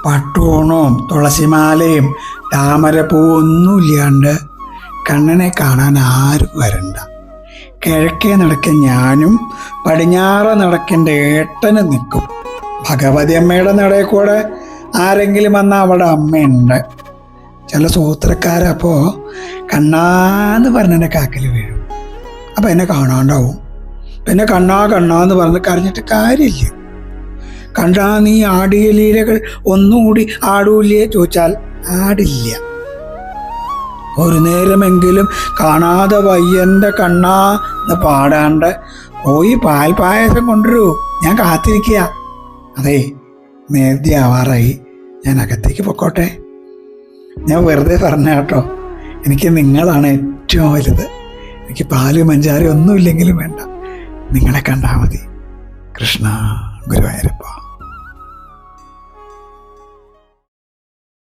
പട്ടൂണും തുളസിമാലയും താമരപ്പൂവൊന്നുമില്ലാണ്ട് കണ്ണനെ കാണാൻ ആരും വരണ്ട. കിഴക്കേ നടക്കൻ ഞാനും പടിഞ്ഞാറ് നടക്കൻ്റെ ഏട്ടനും നിൽക്കും. ഭഗവതി അമ്മയുടെ നടയിൽ കൂടെ ആരെങ്കിലും വന്നാൽ അവിടെ അമ്മയുണ്ട്. ചില സൂത്രക്കാരപ്പോൾ കണ്ണാന്ന് പറഞ്ഞെൻ്റെ കാക്കിൽ വീഴും. അപ്പം എന്നെ കാണാണ്ടാവും. പിന്നെ കണ്ണാന്ന് പറഞ്ഞ് കരഞ്ഞിട്ട് കാര്യമില്ല. കണ്ടാ നീ ആടിയ ലീലകൾ ഒന്നുകൂടി ആടൂല്ലേ ചോദിച്ചാൽ ആടില്ല. ഒരു നേരമെങ്കിലും കാണാതെ വയ്യൻ്റെ കണ്ണാ എന്ന് പാടാണ്ട് പോയി പാൽ പായസം കൊണ്ടുവരൂ, ഞാൻ കാത്തിരിക്കുക. അതെ, നേരത്തെ ആവാറായി, ഞാൻ അകത്തേക്ക് പൊക്കോട്ടെ. ഞാൻ വെറുതെ പറഞ്ഞ കേട്ടോ, എനിക്ക് നിങ്ങളാണ് ഏറ്റവും വലുത്. എനിക്ക് പാല് മഞ്ചാരി ഒന്നുമില്ലെങ്കിലും വേണ്ട, നിങ്ങളെ കണ്ടാൽ മതി. കൃഷ്ണ ഗുരുവായൂരപ്പ.